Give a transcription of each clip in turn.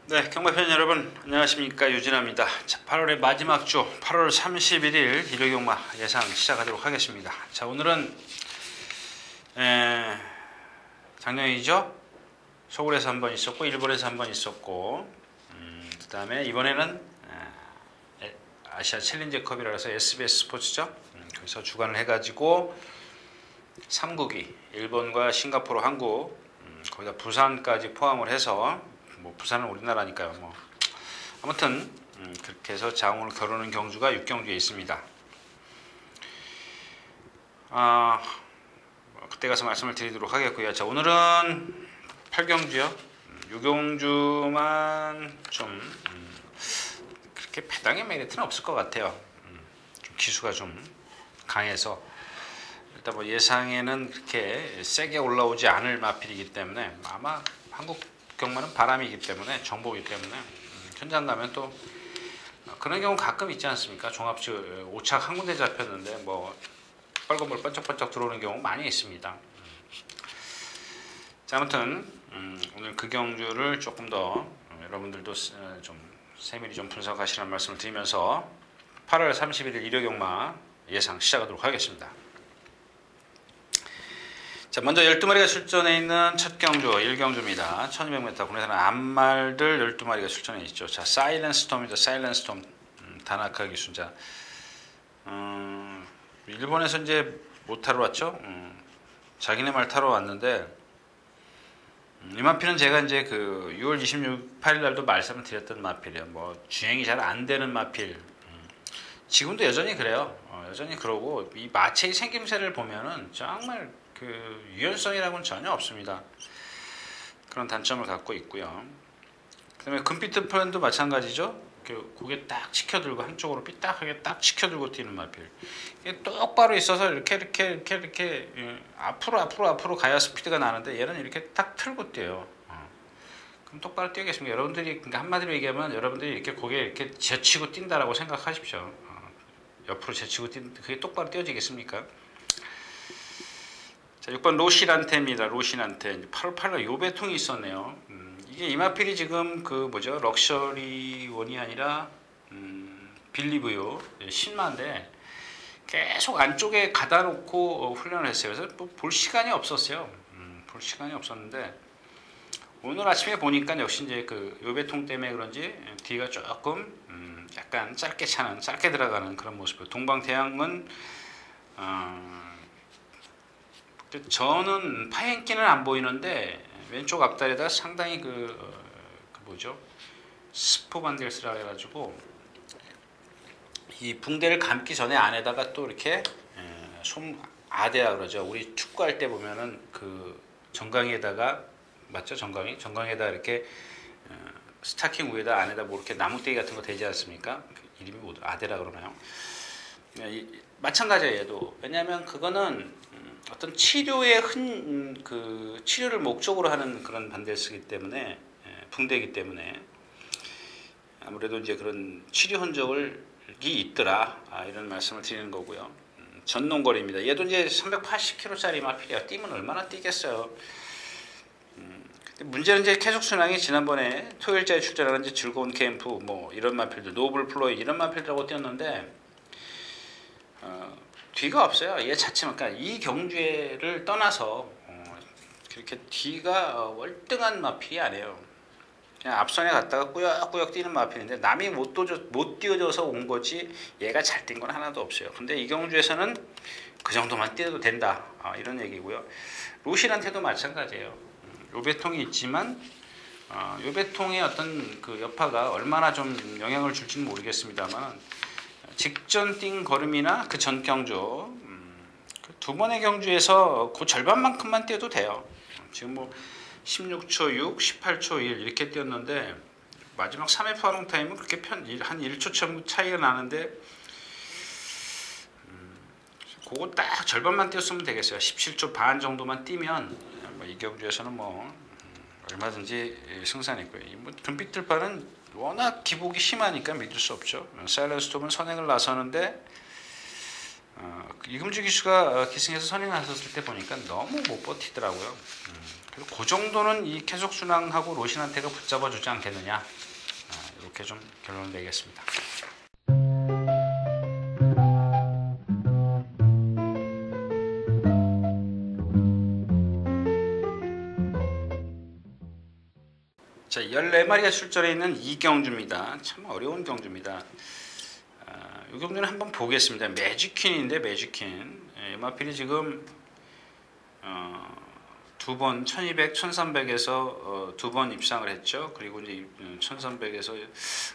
네, 경마편 여러분 안녕하십니까, 유진아입니다. 자, 8월의 마지막 주 8월 31일 일요경마 예상 시작하도록 하겠습니다. 자, 오늘은 작년이죠. 서울에서 한번 있었고 일본에서 한번 있었고 그 다음에 이번에는 아시아 챌린저컵이라 해서 SBS 스포츠죠. 거기서 주관을 해가지고 3국이 일본과 싱가포르, 한국, 거기다 부산까지 포함을 해서, 뭐 부산은 우리나라니까요. 뭐 아무튼 그렇게 해서 장을 겨루는 경주가 6경주에 있습니다. 그때 가서 말씀을 드리도록 하겠고요. 자, 오늘은 8경주요. 6경주만 좀 그렇게 배당의 메리트는 없을 것 같아요. 좀 기수가 좀 강해서 일단 뭐 예상에는 그렇게 세게 올라오지 않을 마필이기 때문에, 아마 한국 경마는 바람이기 때문에, 정보이기 때문에 현장 가면 또 그런 경우 가끔 있지 않습니까? 종합식 오착 한 군데 잡혔는데 뭐 빨간불 번쩍번쩍 들어오는 경우 많이 있습니다. 자, 아무튼 오늘 그 경주를 조금 더 여러분들도 좀 세밀히 좀 분석하시라는 말씀을 드리면서 8월 31일 일요경마 예상 시작하도록 하겠습니다. 자, 먼저 12마리가 출전해 있는 첫 경주 1경주입니다. 1200m 국내에서는 암말들 12마리가 출전해 있죠. 자, 사일렌스 스톰입니다. 사일렌스 스톰, 다나카 기순자. 일본에서 이제 못 타러 왔죠. 자기네 말 타러 왔는데, 이 마필은 제가 이제 그 6월 28일 날도 말씀을 드렸던 마필이에요. 뭐 주행이 잘 안 되는 마필. 지금도 여전히 그래요. 여전히 그러고, 이 마체의 생김새를 보면은 정말 그 유연성이라고는 전혀 없습니다. 그런 단점을 갖고 있고요. 그 다음에 금피트 플랜도 마찬가지죠. 그 고개 딱 치켜들고 한쪽으로 삐딱하게 딱 치켜들고 뛰는 마필. 이게 똑바로 있어서 이렇게 앞으로 가야 스피드가 나는데, 얘는 이렇게 딱 틀고 뛰어요. 그럼 똑바로 뛰겠습니까? 여러분들이, 그러니까 한마디로 얘기하면 여러분들이 이렇게 고개 이렇게 젖히고 뛴다라고 생각하십시오. 옆으로 젖히고 그게 똑바로 뛰어지겠습니까? 자, 6번 로시란테입니다. 로시란테. 8월 8일 요배통이 있었네요. 이게 이마필이 지금 그 뭐죠? 럭셔리 원이 아니라 빌리브요. 신마인데 계속 안쪽에 가다 놓고 훈련을 했어요. 그래서 볼 시간이 없었어요. 볼 시간이 없었는데, 오늘 아침에 보니까 역시 이제 그 요배통 때문에 그런지 뒤가 조금 약간 짧게 차는, 짧게 들어가는 그런 모습이에요. 동방태양은 저는 파행기는 안 보이는데 왼쪽 앞다리에다 상당히 그 뭐죠? 스포반델스라 해가지고 이 붕대를 감기 전에 안에다가 또 이렇게 아대라 그러죠. 우리 축구할 때 보면은 그 정강이에다가, 맞죠? 정강이에다 이렇게 스타킹 위에다 안에다 뭐 이렇게 나무떼기 같은 거 대지 않습니까? 그 이름이 뭐 아대라 그러나요? 마찬가지예요, 얘도. 왜냐하면 그거는 어떤 치료의 그 치료를 목적으로 하는 그런 반델스이기 때문에, 붕대이기 때문에 아무래도 이제 그런 치료 흔적이 있더라, 이런 말씀을 드리는 거고요. 전농거리입니다. 얘도 이제 380kg짜리 마필이야. 뛰면 얼마나 뛰겠어요. 근데 문제는 이제 계속 순항이 지난번에 토요일자에 출전하는 이제 즐거운 캠프, 뭐 이런 마필들, 노블 플로이 이런 마필들하고 뛰었는데 뒤가 없어요. 얘 자체만. 그러니까 이 경주를 떠나서 그렇게 뒤가 월등한 마필이 아니에요. 그냥 앞선에 갔다가 꾸역꾸역 뛰는 마필인데, 남이 못 뛰어줘서 온 거지 얘가 잘 뛴 건 하나도 없어요. 근데 이 경주에서는 그 정도만 뛰어도 된다, 이런 얘기고요. 로시한테도 마찬가지예요. 요배통이 있지만 요배통의 어떤 그 여파가 얼마나 좀 영향을 줄지는 모르겠습니다만, 직전 뛴 걸음이나 그 전 경주, 두 번의 경주에서 그 절반만큼만 뛰어도 돼요. 지금 뭐 16초 6, 18초 1 이렇게 뛰었는데, 마지막 3회 파롱 타임은 그렇게 한 1초 차이가 나는데, 그거 딱 절반만 뛰었으면 되겠어요. 17초 반 정도만 뛰면 이 경주에서는 뭐 얼마든지 승산이고요. 뭐 금빛들파는 워낙 기복이 심하니까 믿을 수 없죠. 사일런스 스톰은 선행을 나서는데, 이금주 기수가 기승에서 선행 나섰을 때 보니까 너무 못 버티더라고요. 그리고 그 정도는 이 계속 순항하고 로신한테가 붙잡아 주지 않겠느냐. 이렇게 좀 결론을 내겠습니다. 자, 14마리가 출전해 있는 이 경주입니다. 참 어려운 경주입니다. 이 경주는 한번 보겠습니다. 매직퀸인데 매직퀸. 이 마필이 지금 두 번 1200, 1300에서 두 번 입상을 했죠. 그리고 이제 1300에서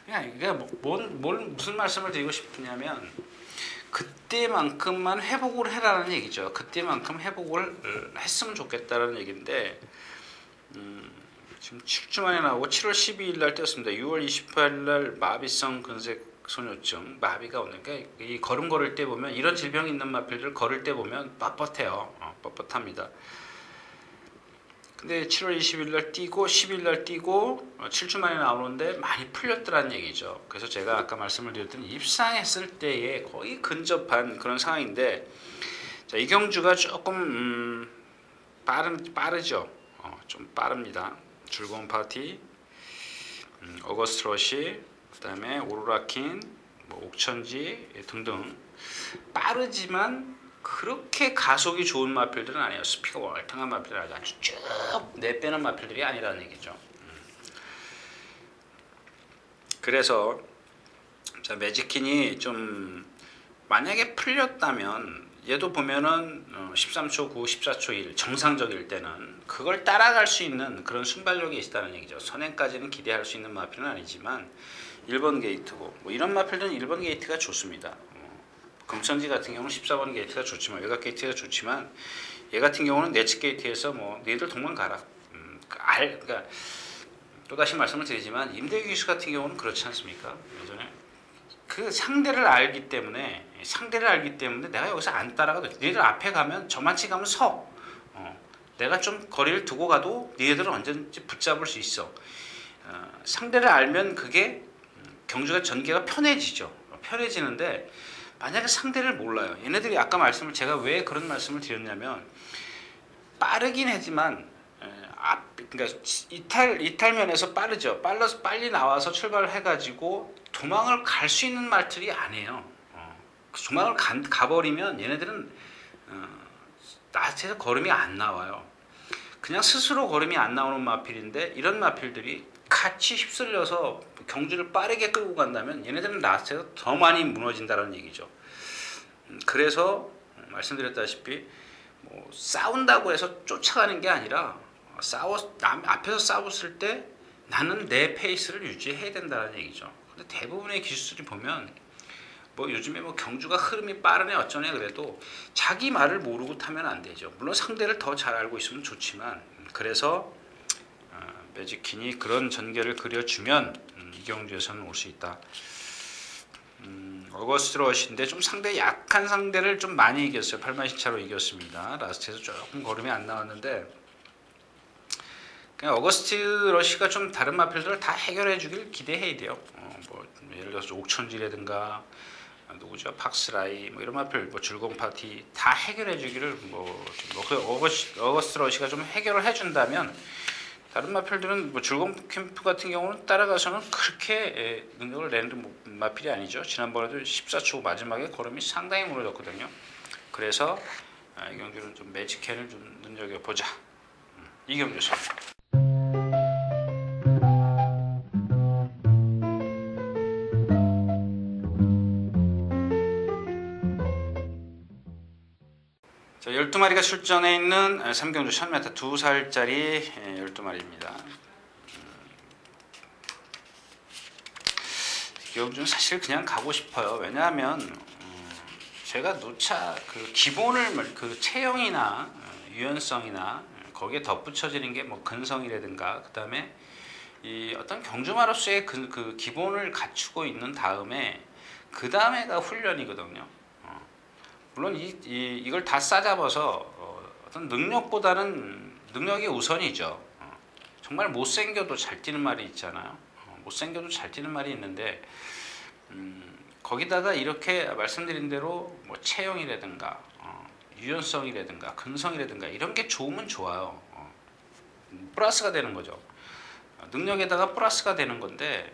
그냥 이게 무슨 말씀을 드리고 싶으냐면 그때만큼만 회복을 해라는 얘기죠. 그때만큼 회복을 했으면 좋겠다는 얘기인데 지금 7주 만에 나오고 7월 12일 날 떴습니다. 6월 28일 날 마비성 근색 소뇨증 마비가 오는 게 이 걸음 걸을 때 보면 이런 질병이 있는 마필들 걸을 때 보면 뻣뻣해요. 뻣뻣합니다. 근데 7월 20일 날 뛰고 10일 날 뛰고 7주 만에 나오는데 많이 풀렸더라는 얘기죠. 그래서 제가 아까 말씀을 드렸던 입상했을 때에 거의 근접한 그런 상황인데 자, 이 경주가 조금 빠르죠. 좀 빠릅니다. 즐거운 파티, 어거스트 러시, 그 다음에 오로라킨, 옥천지 등등 빠르지만 그렇게 가속이 좋은 마필들은 아니에요. 스피가 월등한 마필들이 아주 쭉 내빼는 마필들이 아니라는 얘기죠. 그래서 자, 매직킨이 좀 만약에 풀렸다면 얘도 보면은 13초 9, 14초 1 정상적일 때는 그걸 따라갈 수 있는 그런 순발력이 있다는 얘기죠. 선행까지는 기대할 수 있는 마필은 아니지만 1번 게이트고 이런 마필들은 1번 게이트가 좋습니다. 금천지 같은 경우는 14번 게이트가 좋지만 외곽 게이트가 좋지만 얘 같은 경우는 내측 게이트에서 너희들 도망가라. 그러니까 또다시 말씀을 드리지만 임대규 기수 같은 경우는 그렇지 않습니까? 예전에 그 상대를 알기 때문에 내가 여기서 안 따라가도 니들 앞에 가면 저만치 가면 서. 내가 좀 거리를 두고 가도 니들은 언제든지 붙잡을 수 있어. 상대를 알면 그게 경주가 전개가 편해지는데 만약에 상대를 몰라요. 얘네들이 아까 제가 왜 그런 말씀을 드렸냐면 빠르긴 하지만 그러니까 이탈면에서 빠르죠. 빨리 나와서 출발을 해가지고 도망을 갈 수 있는 말들이 아니에요. 도망을 가버리면 얘네들은 나한테서 걸음이 안 나와요. 그냥 스스로 걸음이 안 나오는 마필인데 이런 마필들이 같이 휩쓸려서 경주를 빠르게 끌고 간다면 얘네들은 나한테서 더 많이 무너진다는 얘기죠. 그래서 말씀드렸다시피 싸운다고 해서 쫓아가는 게 아니라 앞에서 싸웠을 때 나는 내 페이스를 유지해야 된다는 얘기죠. 근데 대부분의 기술들이 보면 요즘에 경주가 흐름이 빠르네 어쩌네 그래도 자기 말을 모르고 타면 안 되죠. 물론 상대를 더 잘 알고 있으면 좋지만 그래서 매직킨이 그런 전개를 그려주면 이 경주에서는 올 수 있다. 어거스트 러시인데 좀 상대 약한 상대를 좀 많이 이겼어요. 8만시차로 이겼습니다. 라스트에서 조금 걸음이 안 나왔는데 그냥 어거스트 러시가 좀 다른 마필들을 다 해결해 주길 기대해야 돼요. 예를 들어서 옥천지라든가 누구죠? 팍스라이 이런 마필 즐거운 파티 다 해결해 주기를 어거스트 러시가 좀 해결을 해준다면 다른 마필들은 즐거운 캠프 같은 경우는 따라가서는 그렇게 능력을 내는 마필이 아니죠. 지난번에도 14초 마지막에 걸음이 상당히 무너졌거든요. 그래서 이 경주는 좀 매직캔을 좀 눈여겨보자. 이 경주였습니다. 자, 12마리가 출전해 있는 3경주 1000m 2살짜리 12마리입니다. 이 경주는 사실 그냥 가고 싶어요. 왜냐하면 제가 누차 그 기본을 그 체형이나 유연성이나 거기에 덧붙여지는 게 근성이라든가 그 다음에 이 어떤 경주마로서의 그 기본을 갖추고 있는 다음에 그 다음에가 훈련이거든요. 물론 이걸 다 싸잡아서 어떤 능력이 우선이죠. 정말 못생겨도 잘 뛰는 말이 있잖아요. 못생겨도 잘 뛰는 말이 있는데 거기다가 이렇게 말씀드린 대로 체형이라든가 유연성이라든가 근성이라든가 이런 게 좋으면 좋아요. 플러스가 되는 거죠. 능력에다가 플러스가 되는 건데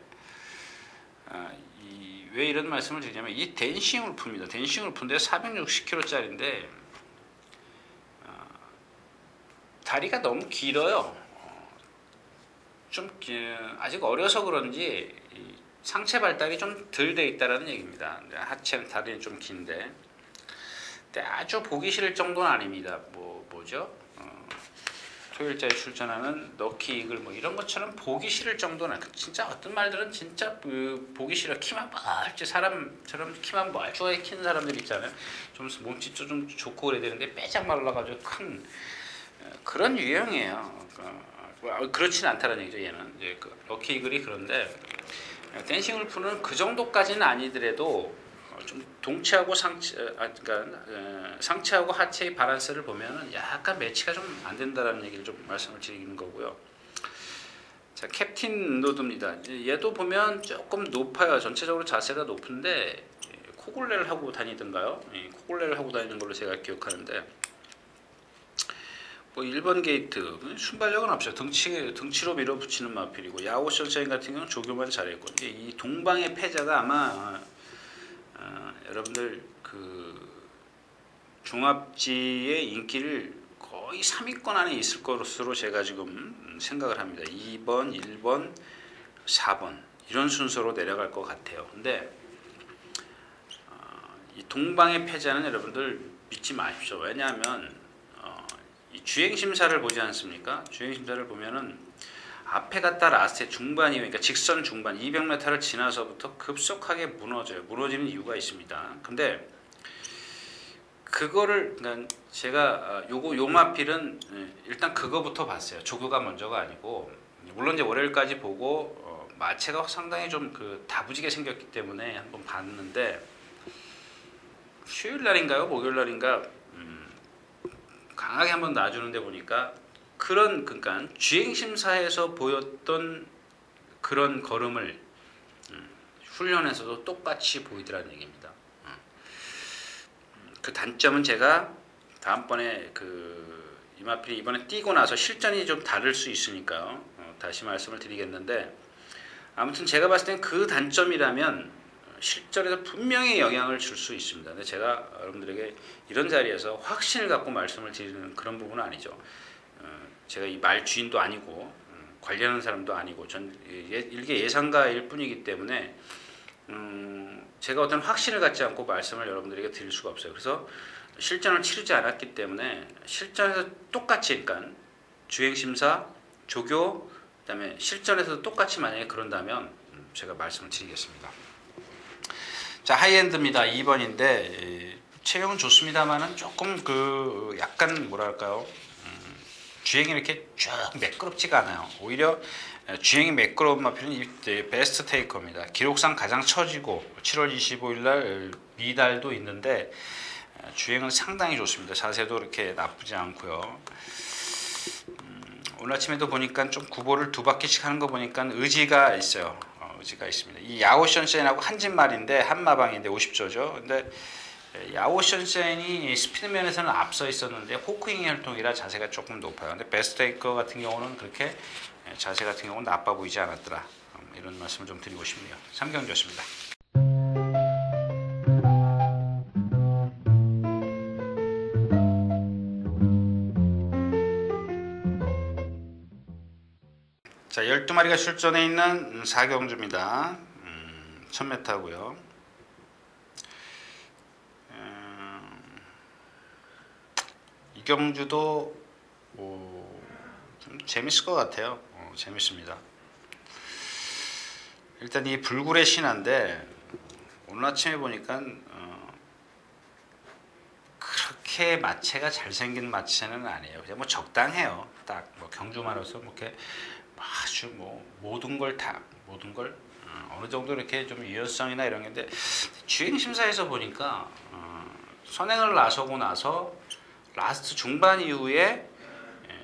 왜 이런 말씀을 드리냐면 이 댄싱 울프입니다. 댄싱 울프인데 460kg짜리인데 다리가 너무 길어요. 아직 어려서 그런지 상체 발달이 좀 덜 돼 있다라는 얘기입니다. 하체는 다리는 좀 긴데, 근데 아주 보기 싫을 정도는 아닙니다. 뭐죠? 토요일자에 출전하는 럭키 이글 뭐 이런 것처럼 보기 싫을 정도는, 진짜 어떤 말들은 진짜 보기 싫어. 키만 멀지, 사람처럼 키만 멀쩡하게 킨 사람들 있잖아요. 좀 몸집도 좀 좋고 그래야 되는데 빼짝 말라가지고 큰 그런 유형이에요. 그렇진 않다는 얘기죠. 얘는 이제 럭키 이글이. 그런데 댄싱 울프는 그 정도까지는 아니더라도 좀 동체하고 상체하고 하체의 밸런스를 보면은 약간 매치가 좀 안 된다라는 얘기를 좀 말씀을 드리는 거고요. 자, 캡틴 노드입니다. 얘도 보면 조금 높아요. 전체적으로 자세가 높은데 코골레를 하고 다니던가요? 코골레를 하고 다니는 걸로 제가 기억하는데, 뭐 1번 게이트 순발력은 없어요. 등치로 밀어붙이는 마필이고, 야오 선샤인 같은 경우는 조교만 잘했고, 이 동방의 패자가 아마 여러분들 중압지의 인기를 거의 3위권 안에 있을 것으로 제가 지금 생각을 합니다. 2번, 1번, 4번 이런 순서로 내려갈 것 같아요. 근데 이 동방의 패자는 여러분들 믿지 마십시오. 왜냐하면 이 주행심사를 보지 않습니까? 주행심사를 보면은 앞에 갔다 라스트의 중반 이후, 그러니까 직선 중반 200m를 지나서부터 급속하게 무너져요. 무너지는 이유가 있습니다. 근데 그거를, 그러니까 제가 요 마필은 일단 그거부터 봤어요. 조교가 먼저가 아니고, 물론 이제 월요일까지 보고 마체가 상당히 좀 다부지게 생겼기 때문에 한번 봤는데, 수요일 날인가요? 목요일 날인가 강하게 한번 놔주는데 보니까 그러니까 주행심사에서 보였던 그런 걸음을 훈련에서도 똑같이 보이더라는 얘기입니다. 그 단점은 제가 다음번에 이마필이 이번에 뛰고 나서 실전이 좀 다를 수 있으니까요. 다시 말씀을 드리겠는데, 아무튼 제가 봤을 땐 그 단점이라면 실전에서 분명히 영향을 줄 수 있습니다. 근데 제가 여러분들에게 이런 자리에서 확신을 갖고 말씀을 드리는 그런 부분은 아니죠. 제가 이 말 주인도 아니고 관리하는 사람도 아니고 전 일개 예상가일 뿐이기 때문에 제가 어떤 확신을 갖지 않고 말씀을 여러분들에게 드릴 수가 없어요. 그래서 실전을 치르지 않았기 때문에 실전에서 똑같이, 그러니까 주행심사, 조교, 그다음에 실전에서도 똑같이 만약에 그런다면 제가 말씀을 드리겠습니다. 자, 하이엔드입니다. 2번인데 체형은 좋습니다만은 조금 약간 뭐랄까요, 주행이 이렇게 쭉 매끄럽지가 않아요. 오히려 주행이 매끄러운 마필은 이 베스트 테이커입니다. 기록상 가장 처지고 7월 25일 날 미달도 있는데 주행은 상당히 좋습니다. 자세도 이렇게 나쁘지 않고요. 오늘 아침에도 보니까 좀 구보를 2바퀴씩 하는 거 보니까 의지가 있어요. 의지가 있습니다. 이 야오션샤인하고 한진말인데 한마방인데 50조죠. 근데 야오션샤인이 스피드면에서는 앞서 있었는데 호크잉 혈통이라 자세가 조금 높아요. 근데 베스트테이커 같은 경우는 그렇게 자세 같은 경우는 나빠 보이지 않았더라. 이런 말씀을 좀 드리고 싶네요. 삼경주였습니다. 자, 12마리가 출전해 있는 4경주입니다. 1000m고요. 이 경주도 좀 재밌을 것 같아요. 재밌습니다. 일단 이 불굴의 신화인데 오늘 아침에 보니까 그렇게 마체가 잘생긴 마체는 아니에요. 그냥 뭐 적당해요. 딱 뭐 경주마로서 뭐 이렇게 아주 뭐 모든 걸 어느 정도 이렇게 좀 유연성이나 이런 게인데, 주행 심사에서 보니까 선행을 나서고 나서 라스트 중반 이후에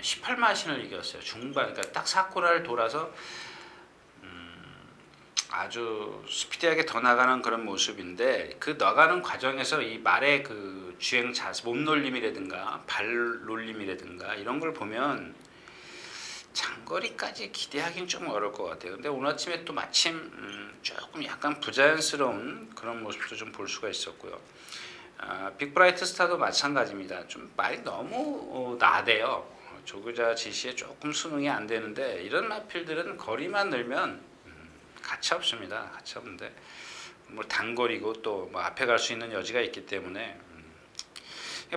18마신을 이겼어요. 중반, 그러니까 딱 4코너를 돌아서 아주 스피디하게 더 나가는 그런 모습인데, 그 나가는 과정에서 이 말의 주행 자세, 몸놀림이라든가 발 놀림이라든가 이런 걸 보면 장거리까지 기대하기는 좀 어려울 것 같아요. 근데 오늘 아침에 또 마침 조금 약간 부자연스러운 그런 모습도 좀 볼 수가 있었고요. 빅브라이트 스타도 마찬가지입니다. 좀 말이 너무 나대요. 조교자 지시에 조금 수능이 안 되는데 이런 마필들은 거리만 늘면 가치 없습니다. 가치 없는데 뭐 단거리고 또 뭐 앞에 갈 수 있는 여지가 있기 때문에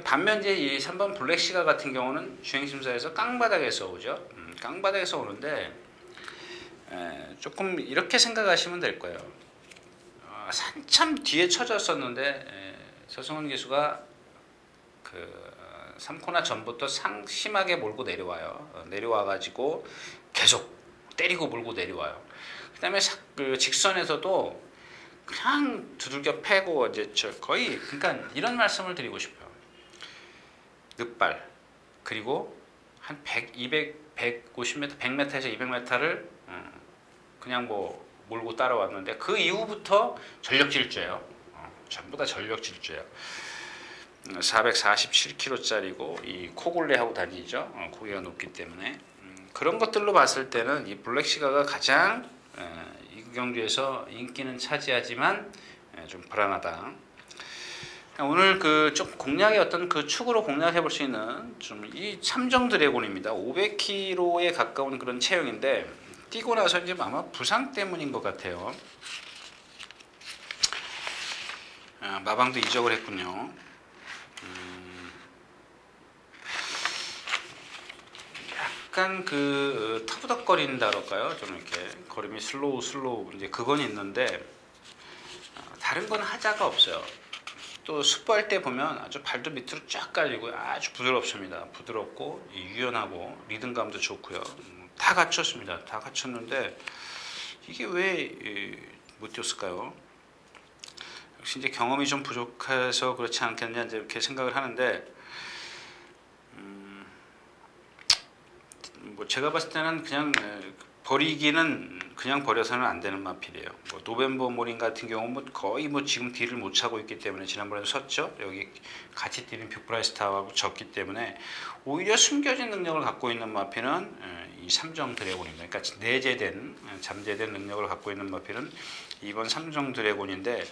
반면 이제 이 3번 블랙시가 같은 경우는 주행심사에서 깡바닥에서 오죠. 깡바닥에서 오는데 조금 이렇게 생각하시면 될 거예요. 한참 뒤에 쳐졌었는데 서승원 기수가 그 3코나 전부터 심하게 몰고 내려와요. 내려와가지고 계속 때리고 몰고 내려와요. 그 다음에 그 직선에서도 그냥 두들겨 패고 이제 거의 그러니까 이런 말씀을 드리고 싶어요. 늑발 그리고 한 100, 200, 150m, 100m에서 200m를 그냥 뭐 몰고 따라왔는데 그 이후부터 전력 질주예요. 전부 다 전력 질주예요. 447kg짜리고 이 코골레하고 다니죠. 고개가 높기 때문에 그런 것들로 봤을 때는 이 블랙시가가 가장 이 경주에서 인기는 차지하지만 좀 불안하다. 오늘 그 좀 공략의 어떤 그 축으로 공략해 볼 수 있는 좀 이 삼정 드래곤입니다. 500kg에 가까운 그런 체형인데 뛰고 나서 이제 아마 부상 때문인 것 같아요. 마방도 이적을 했군요. 약간 그 터부덕거린다 그럴까요? 좀 이렇게 걸음이 슬로우 이제 그건 있는데 다른 건 하자가 없어요. 또 습부할 때 보면 아주 발도 밑으로 쫙 깔리고 아주 부드럽습니다. 부드럽고 유연하고 리듬감도 좋고요. 다 갖췄습니다. 다 갖췄는데 이게 왜 못 뛰었을까요? 역시 이제 경험이 좀 부족해서 그렇지 않겠냐 이제 이렇게 생각을 하는데 뭐 제가 봤을 때는 그냥 버리기는 그냥 버려서는 안 되는 마필이에요. 뭐 노벤버 모린 같은 경우 뭐 거의 뭐 지금 뒤를 못 차고 있기 때문에 지난번에 섰죠. 여기 같이 뛰는 빅브라이스타하고 졌기 때문에 오히려 숨겨진 능력을 갖고 있는 마필은 이 삼정 드래곤입니다. 그러니까 내재된 잠재된 능력을 갖고 있는 마필은 이번 삼정 드래곤인데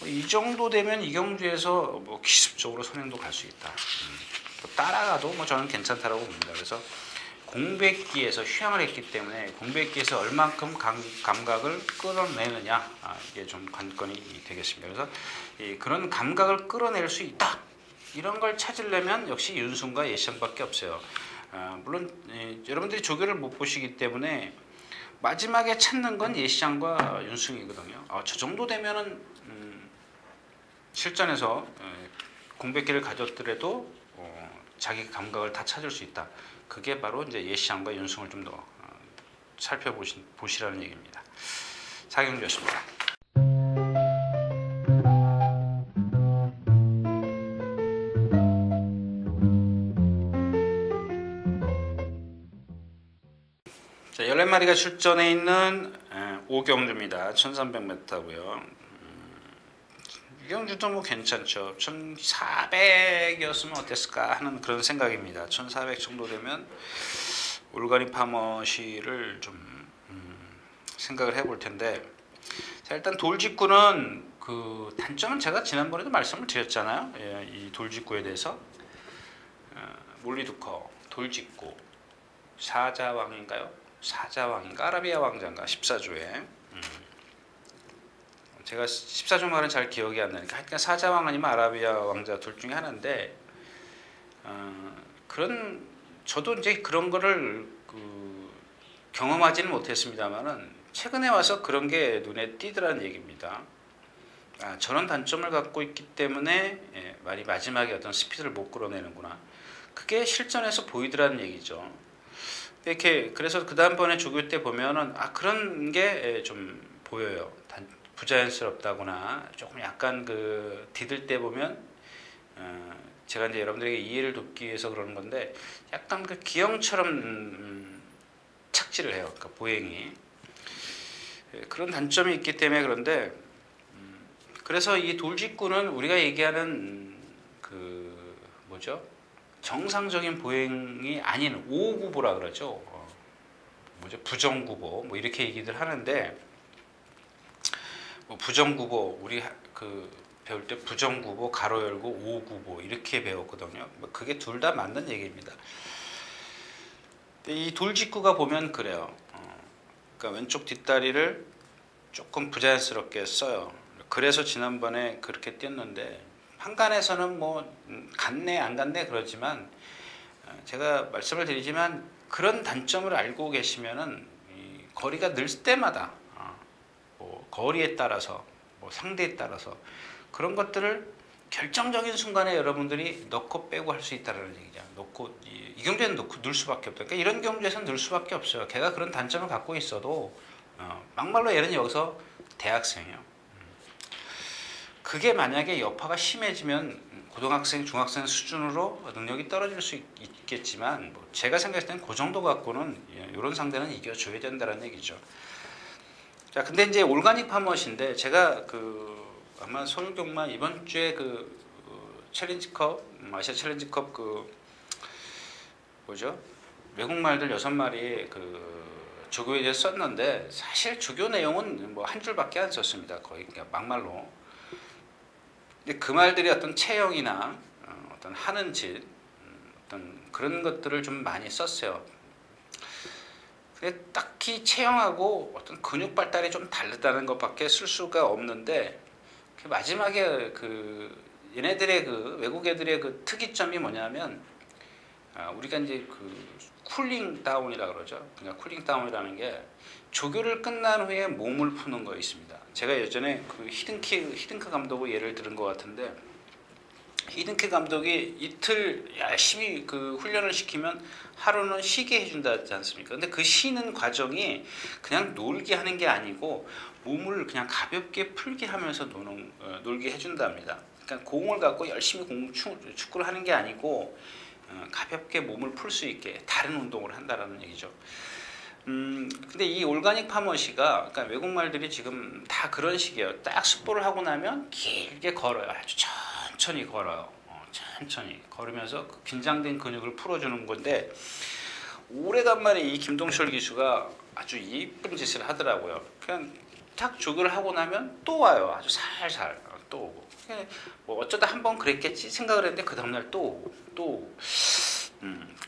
이 정도 되면 이 경주에서 뭐 기습적으로 선행도 갈 수 있다. 따라가도 뭐 저는 괜찮다라고 봅니다. 그래서 공백기에서 휴양을 했기 때문에 공백기에서 얼만큼 감각을 끌어내느냐 이게 좀 관건이 되겠습니다. 그래서 그런 감각을 끌어낼 수 있다. 이런 걸 찾으려면 역시 윤순과 예시장밖에 없어요. 물론 여러분들이 조교를 못 보시기 때문에 마지막에 찾는 건 예시장과 윤승이거든요. 저 정도 되면은 실전에서 공백기를 가졌더라도 자기 감각을 다 찾을 수 있다. 그게 바로 이제 예시장과 윤승을 좀 더 살펴보시라는 얘기입니다. 사경주였습니다. 자, 14마리가 출전해 있는 5경주입니다. 1300m고요. 이 경주도 뭐 괜찮죠. 1400이었으면 어땠을까 하는 그런 생각입니다. 1400 정도 되면 올가니 파머시를 좀 생각을 해볼 텐데, 자, 일단 돌직구는 그 단점은 제가 지난번에도 말씀을 드렸잖아요. 이 돌직구에 대해서 몰리두커, 돌직구, 사자왕인가요? 사자왕인가? 아라비아 왕자인가? 14조에 제가 14조 말은 잘 기억이 안 나니까 하여튼 사자왕 아니면 아라비아 왕자 둘 중에 하나인데 그런 저도 이제 그런 거를 경험하지는 못했습니다만은 최근에 와서 그런 게 눈에 띄더라는 얘기입니다. 저런 단점을 갖고 있기 때문에 말이 마지막에 어떤 스피드를 못 끌어내는구나. 그게 실전에서 보이더라는 얘기죠. 이렇게 그래서 그 다음번에 조교 때 보면은 그런 게 좀 보여요. 부자연스럽다거나 조금 약간 그 디딜 때 보면 제가 이제 여러분들에게 이해를 돕기 위해서 그러는 건데 약간 그 기형처럼 착지를 해요. 그러니까 보행이 그런 단점이 있기 때문에 그런데 그래서 이 돌직구는 우리가 얘기하는 그 뭐죠? 정상적인 보행이 아닌 5구보라 그러죠. 뭐죠? 부정구보 뭐 이렇게 얘기들 하는데, 뭐 부정구보 우리 그 배울 때 부정구보 가로 열고 오구보 이렇게 배웠거든요. 뭐 그게 둘 다 맞는 얘기입니다. 이 돌직구가 보면 그래요. 그러니까 왼쪽 뒷다리를 조금 부자연스럽게 써요. 그래서 지난번에 그렇게 뛰었는데 한간에서는 뭐 갔네 안 갔네 그러지만, 제가 말씀을 드리지만 그런 단점을 알고 계시면은 이 거리가 늘 때마다 뭐 거리에 따라서 뭐 상대에 따라서 그런 것들을 결정적인 순간에 여러분들이 넣고 빼고 할 수 있다는 얘기죠. 넣고 이 경주에는 넣고 넣을 수밖에 없다. 그러니까 이런 경주에서는 넣을 수밖에 없어요. 걔가 그런 단점을 갖고 있어도 막말로 얘는 여기서 대학생이에요. 그게 만약에 여파가 심해지면 고등학생, 중학생 수준으로 능력이 떨어질 수 있겠지만, 뭐 제가 생각했을 때는 그 정도 갖고는 이런 상대는 이겨줘야 된다는 얘기죠. 자, 근데 이제 올가닉 파머신데 제가 아마 서울경마 이번 주에 챌린지컵, 아시아 챌린지컵 뭐죠? 외국말들 6마리 조교에 대해서 썼는데, 사실 조교 내용은 뭐 한 줄밖에 안 썼습니다. 거의 그냥 막말로. 근데 그 말들이 어떤 체형이나 어떤 하는 짓, 어떤 그런 것들을 좀 많이 썼어요. 근데 딱히 체형하고 어떤 근육 발달이 좀 다르다는 것밖에 쓸 수가 없는데, 마지막에 얘네들의 외국 애들의 특이점이 뭐냐면, 우리가 이제 쿨링 다운이라 그러죠. 그러니까 쿨링 다운이라는 게 조교를 끝난 후에 몸을 푸는 거 있습니다. 제가 예전에 히든크 감독의 예를 들은 것 같은데, 히든크 감독이 이틀 열심히 훈련을 시키면 하루는 쉬게 해준다지 않습니까? 근데 그 쉬는 과정이 그냥 놀게 하는 게 아니고 몸을 그냥 가볍게 풀게 하면서 놀게 해준답니다. 그러니까 공을 갖고 열심히 축구를 하는 게 아니고 가볍게 몸을 풀 수 있게 다른 운동을 한다라는 얘기죠. 근데 이 올가닉 파머시가, 그러니까 외국말들이 지금 다 그런 식이에요. 딱 습보를 하고 나면 길게 걸어요. 아주 천천히 걸어요. 천천히 걸으면서 긴장된 근육을 풀어주는 건데, 오래간만에 이 김동철 기수가 아주 이쁜 짓을 하더라고요. 그냥 딱 조교를 하고 나면 또 와요. 아주 살살 또 오고. 뭐 어쩌다 한번 그랬겠지 생각을 했는데 그 다음날 또 오고 또 오고.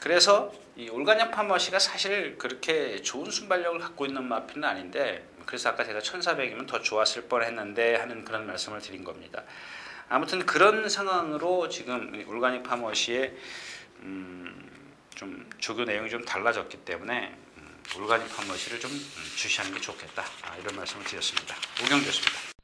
그래서 이 올가닉 파머시가 사실 그렇게 좋은 순발력을 갖고 있는 마피는 아닌데, 그래서 아까 제가 1400이면 더 좋았을 뻔했는데 하는 그런 말씀을 드린 겁니다. 아무튼 그런 상황으로 지금 올가닉 파머시의 좀 조교 내용이 좀 달라졌기 때문에 올가닉 파머시를 좀 주시하는 게 좋겠다, 이런 말씀을 드렸습니다. 오경주였습니다.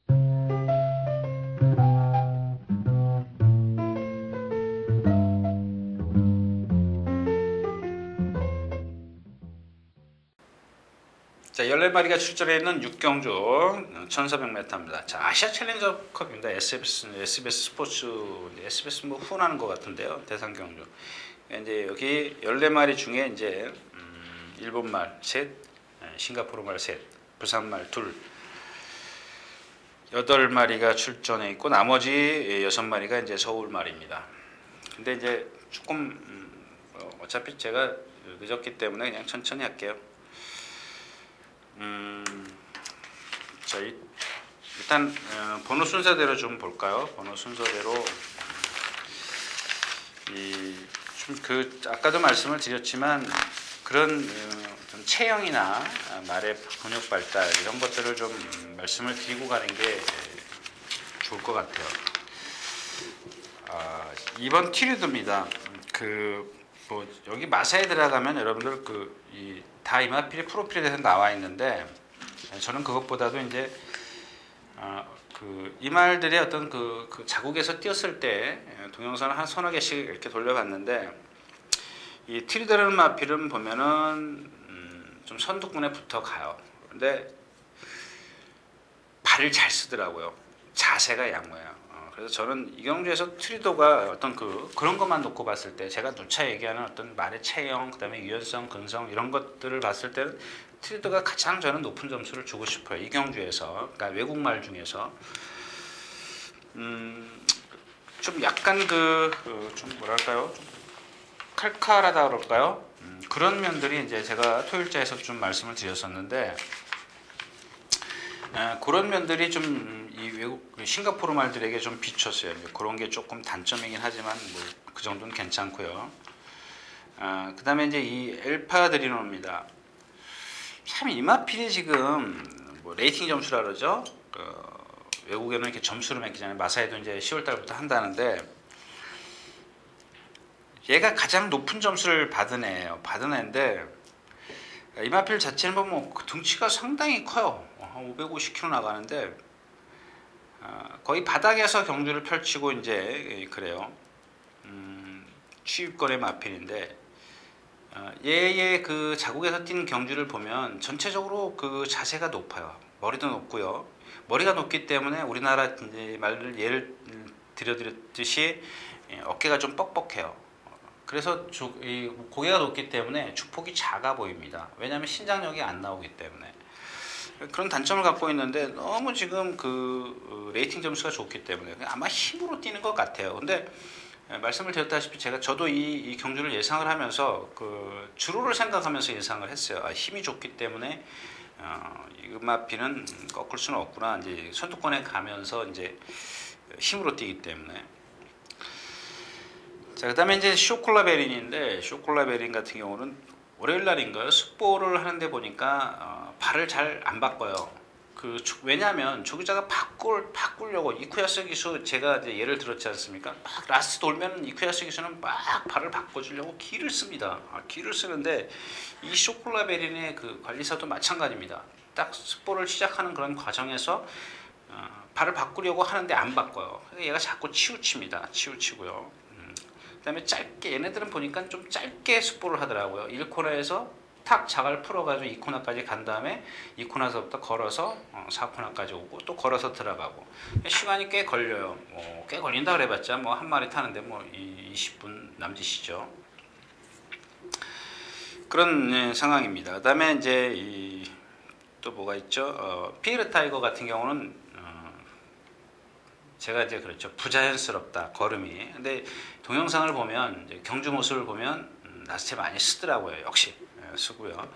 자, 14마리가 출전해 있는 6경주 1400m입니다. 자, 아시아 챌린저컵입니다. SBS 스포츠, SBS 뭐 후원하는 것 같은데요. 대상 경주. 이제 여기 14마리 중에 이제 일본말 셋, 싱가포르말 셋, 부산말 둘, 8마리가 출전해 있고 나머지 6마리가 이제 서울말입니다. 근데 이제 조금 어차피 제가 늦었기 때문에 그냥 천천히 할게요. 자, 일단 번호 순서대로 좀 볼까요? 번호 순서대로 아까도 말씀을 드렸지만 그런 좀 체형이나 말의 근육 발달 이런 것들을 좀 말씀을 드리고 가는 게 좋을 것 같아요. 2번 티리드입니다. 뭐 여기 마사에 들어가면 여러분들 다 이마필이 프로필에 대해서 나와 있는데, 저는 그것보다도 이제 이 말들의 어떤 자국에서 뛰었을 때 동영상을 한 서너 개씩 이렇게 돌려봤는데, 이 트리더라는 마필은 보면은 좀 선두권에 붙어 가요. 근데 발을 잘 쓰더라고요. 자세가 양호해요. 그래서 저는 이 경주에서 트리더가 어떤 그런 것만 놓고 봤을 때, 제가 누차 얘기하는 어떤 말의 체형, 그다음에 유연성, 근성 이런 것들을 봤을 때는 트리더가 가장 저는 높은 점수를 주고 싶어요. 이 경주에서, 그러니까 외국말 중에서 좀 약간 좀 뭐랄까요, 좀 칼칼하다 그럴까요? 그런 면들이 이제 제가 토요일자에서 좀 말씀을 드렸었는데 그런 면들이 좀 이 외국 싱가포르 말들에게 좀 비쳤어요. 그런 게 조금 단점이긴 하지만 뭐 그 정도는 괜찮고요. 그 다음에 이제 이 엘파드리노입니다. 참 이 마필이 지금 뭐 레이팅 점수라 그러죠. 외국에는 이렇게 점수를 매기잖아요. 마사이도 이제 10월 달부터 한다는데 얘가 가장 높은 점수를 받은 애예요. 받은 애인데 이 마필 자체는 보면 등치가 상당히 커요. 한 550kg 나가는데 거의 바닥에서 경주를 펼치고 이제 그래요. 취입권의 마필인데 얘의 그 자국에서 뛴 경주를 보면 전체적으로 그 자세가 높아요. 머리도 높고요. 머리가 높기 때문에 우리나라 이제 말을 예를 들어드렸듯이 어깨가 좀 뻑뻑해요. 그래서 이 고개가 높기 때문에 축폭이 작아 보입니다. 왜냐하면 신장력이 안 나오기 때문에. 그런 단점을 갖고 있는데 너무 지금 그 레이팅 점수가 좋기 때문에 아마 힘으로 뛰는 것 같아요. 근데 말씀을 드렸다시피 저도 이 경주를 예상을 하면서 그 주로를 생각하면서 예상을 했어요. 힘이 좋기 때문에 이 음마피는 꺾을 수는 없구나. 이제 선두권에 가면서 이제 힘으로 뛰기 때문에. 자, 그다음에 이제 쇼콜라베린인데 쇼콜라베린 같은 경우는 월요일 날인가요? 숙보를 하는데 보니까 발을 잘 안 바꿔요. 왜냐하면 조교자가 바꾸려고 이쿠야스 기수 제가 이제 예를 들었지 않습니까? 막 라스트 돌면 이쿠야스 기수는 막 발을 바꿔주려고 기를 씁니다. 기를 쓰는데 이 쇼콜라베린의 그 관리사도 마찬가지입니다. 딱 숙보를 시작하는 그런 과정에서 발을 바꾸려고 하는데 안 바꿔요. 그래서 얘가 자꾸 치우칩니다. 치우치고요. 그다음에 짧게 얘네들은 보니까 좀 짧게 숙보를 하더라고요. 1코너에서 탁 자갈 풀어가지고 2코너까지 간 다음에 2코너서부터 걸어서 4코너까지 오고 또 걸어서 들어가고 시간이 꽤 걸려요. 꽤 걸린다 그래봤자 뭐 한 마리 타는데 뭐 20분 남짓이죠. 그런 상황입니다. 그다음에 이제 또 뭐가 있죠? 피에르 타이거 같은 경우는 제가 이제 그렇죠. 부자연스럽다 걸음이. 근데 동영상을 보면 이제 경주 모습을 보면 나스테 많이 쓰더라고요. 역시 쓰고요.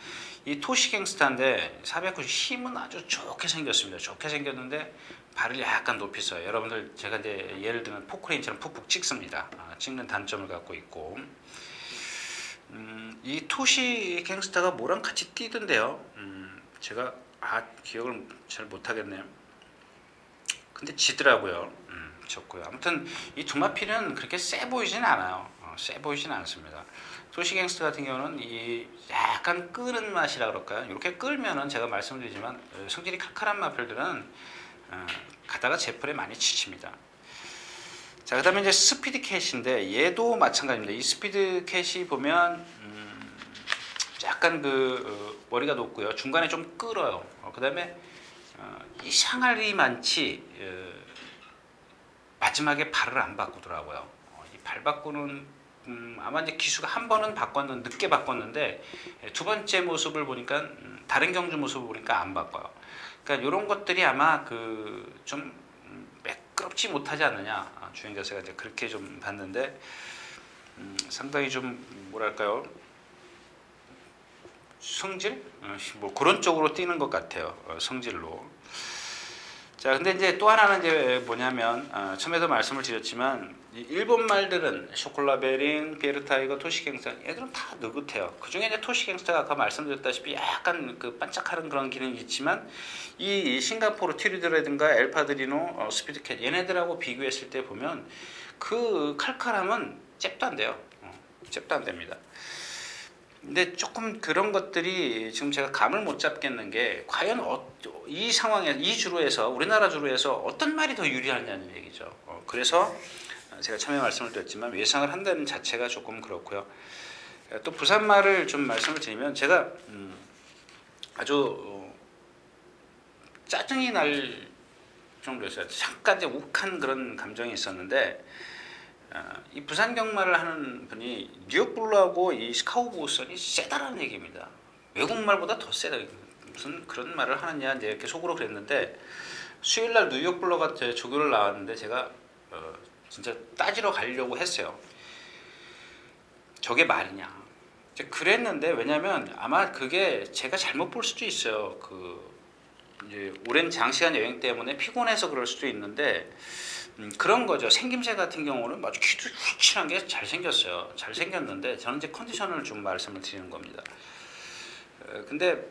이 토시갱스타인데 490 힘은 아주 좋게 생겼습니다. 좋게 생겼는데 발을 약간 높이 써요. 여러분들 제가 이제 예를 들면 포크레인처럼 푹푹 찍습니다. 찍는 단점을 갖고 있고 이 토시갱스타가 뭐랑 같이 뛰던데요. 제가 기억을 잘 못하겠네요. 근데 지더라고요. 졌고요. 아무튼 이 두마필은 그렇게 세 보이진 않아요. 세 보이진 않습니다. 토시갱스트 같은 경우는 이 약간 끄는 맛이라 그럴까요? 이렇게 끌면은 제가 말씀드리지만 성질이 칼칼한 마필들은 가다가 제풀에 많이 치칩니다. 자, 그다음에 이제 스피드 캣인데 얘도 마찬가지입니다. 이 스피드 캣이 보면 약간 머리가 높고요. 중간에 좀 끌어요. 그다음에 이 샹알이 많지 마지막에 발을 안 바꾸더라고요. 이 발 바꾸는 아마 이제 기수가 한 번은 늦게 바꿨는데 두 번째 모습을 보니까 다른 경주 모습을 보니까 안 바꿔요. 그러니까 이런 것들이 아마 좀 매끄럽지 못하지 않느냐. 주행 자세가 이제 그렇게 좀 봤는데 상당히 좀 뭐랄까요? 성질? 뭐 그런 쪽으로 뛰는 것 같아요. 성질로. 자, 근데 이제 또 하나는 이제 뭐냐면 처음에도 말씀을 드렸지만 일본 말들은 쇼콜라베린, 피에르타이거, 토시갱스타 얘들은 다 느긋해요. 그 중에 이제 토시갱스타가 아까 말씀드렸다시피 약간 반짝하는 그런 기능이 있지만 이 싱가포르 튀리드라든가 엘파드리노, 스피드캣 얘네들하고 비교했을 때 보면 그 칼칼함은 잽도 안 돼요. 잽도 안 됩니다. 근데 조금 그런 것들이 지금 제가 감을 못 잡겠는 게 과연 이 상황에 이 주로에서 우리나라 주로에서 어떤 말이 더 유리하냐는 얘기죠. 그래서 제가 처음에 말씀을 드렸지만 예상을 한다는 자체가 조금 그렇고요. 또 부산 말을 좀 말씀을 드리면 제가 아주 짜증이 날 정도였어요. 잠깐 이제 욱한 그런 감정이 있었는데 이 부산 경마를 하는 분이 뉴욕 블루하고 이 시카고 보우선이 세다라는 얘기입니다. 외국말보다 더 세다. 무슨 그런 말을 하느냐 이제 이렇게 속으로 그랬는데 수요일날 뉴욕 블루가 조교를 나왔는데 제가 진짜 따지러 가려고 했어요. 저게 말이냐? 이제 그랬는데 왜냐면 아마 그게 제가 잘못 볼 수도 있어요. 이제 오랜 장시간 여행 때문에 피곤해서 그럴 수도 있는데 그런 거죠. 생김새 같은 경우는 아주 키도 훌친한 게 잘생겼어요. 잘생겼는데 저는 이제 컨디션을 좀 말씀을 드리는 겁니다. 근데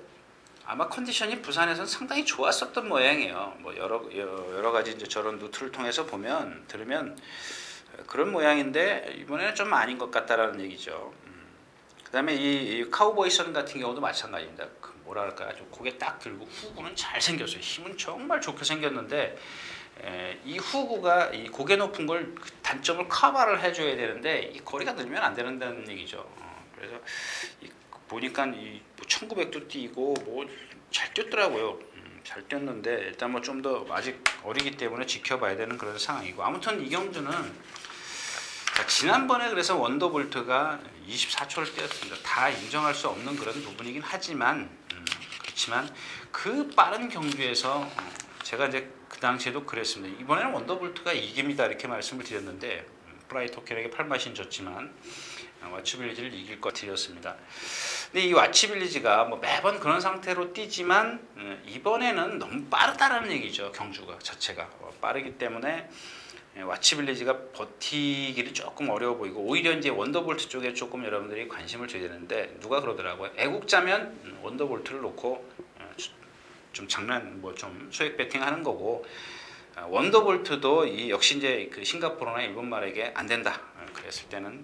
아마 컨디션이 부산에서는 상당히 좋았었던 모양이에요. 뭐 여러 가지 이제 저런 노트를 통해서 들으면 그런 모양인데 이번에는 좀 아닌 것 같다라는 얘기죠. 그다음에 이 카우보이 선 같은 경우도 마찬가지입니다. 뭐랄까 아주 고개 딱 들고 후구는 잘 생겼어요. 힘은 정말 좋게 생겼는데 이 후구가 이 고개 높은 걸 단점을 커버를 해줘야 되는데 이 거리가 늘면 안 된다는 얘기죠. 그래서 보니까 이 1900도 뛰고 뭐 잘 뛰었더라고요. 잘 뛰었는데 일단 뭐 좀 더 아직 어리기 때문에 지켜봐야 되는 그런 상황이고 아무튼 이경주는 지난번에 그래서 원더볼트가 24초를 뛰었습니다. 다 인정할 수 없는 그런 부분이긴 하지만 그렇지만 그 빠른 경주에서 제가 이제 그 당시에도 그랬습니다. 이번에는 원더볼트가 이깁니다 이렇게 말씀을 드렸는데 프라이트 호켄에게 팔마신 졌지만 와치빌리지를 이길 것 드렸습니다. 근데 이 와치빌리지가 뭐 매번 그런 상태로 뛰지만 이번에는 너무 빠르다라는 얘기죠. 경주가 자체가 빠르기 때문에 와치빌리지가 버티기를 조금 어려워 보이고 오히려 이제 원더볼트 쪽에 조금 여러분들이 관심을 줘야 되는데 누가 그러더라고요. 애국자면 원더볼트를 놓고 좀 장난 뭐 좀 소액 배팅하는 거고 원더볼트도 이 역시 이제 그 싱가포르나 일본 말에게 안 된다. 그랬을 때는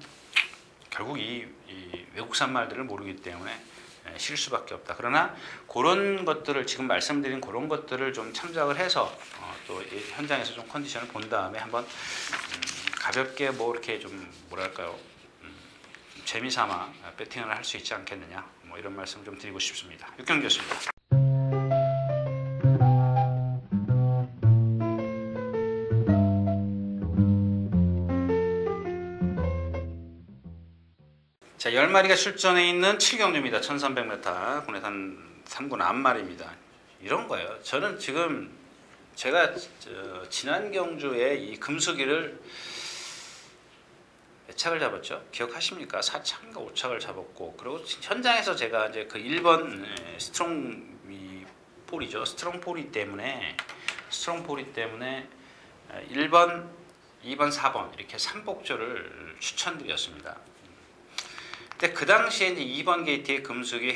결국 이 외국산 말들을 모르기 때문에 실 수밖에 없다. 그러나 그런 것들을 지금 말씀드린 그런 것들을 좀 참작을 해서 또 현장에서 좀 컨디션을 본 다음에 한번 가볍게 뭐 이렇게 좀 뭐랄까요 재미삼아 배팅을 할 수 있지 않겠느냐 뭐 이런 말씀 좀 드리고 싶습니다. 육경주였습니다. 자, 10마리가 출전해 있는 7경주입니다. 1300m 군해산 3군 앞말입니다. 이런 거예요. 저는 지금 제가 지난 경주에 이 금수기를 몇 착을 잡았죠? 기억하십니까? 4착인가 5착을 잡았고 그리고 현장에서 제가 이제 그 1번 스트롱 폴이죠. 스트롱 폴이 때문에 1번, 2번, 4번 이렇게 3복조를 추천드렸습니다. 근데 그 당시에 이제 2번 게이트의 금숙이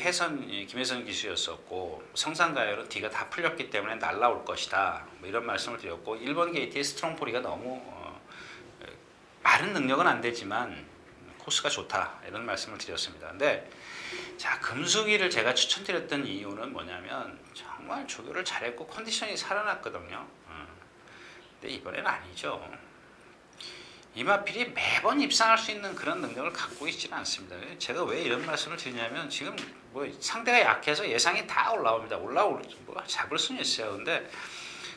김혜선 기수였었고 성산가열은 D가 다 풀렸기 때문에 날라올 것이다. 뭐 이런 말씀을 드렸고 1번 게이트의 스트롱포리가 너무 마른 능력은 안 되지만 코스가 좋다. 이런 말씀을 드렸습니다. 근데 자 금숙이를 제가 추천드렸던 이유는 뭐냐면 정말 조교를 잘했고 컨디션이 살아났거든요. 근데 이번에는 아니죠. 이마필이 매번 입상할 수 있는 그런 능력을 갖고 있지는 않습니다. 제가 왜 이런 말씀을 드리냐면 지금 뭐 상대가 약해서 예상이 다 올라옵니다. 뭐 잡을 수는 있어요. 근데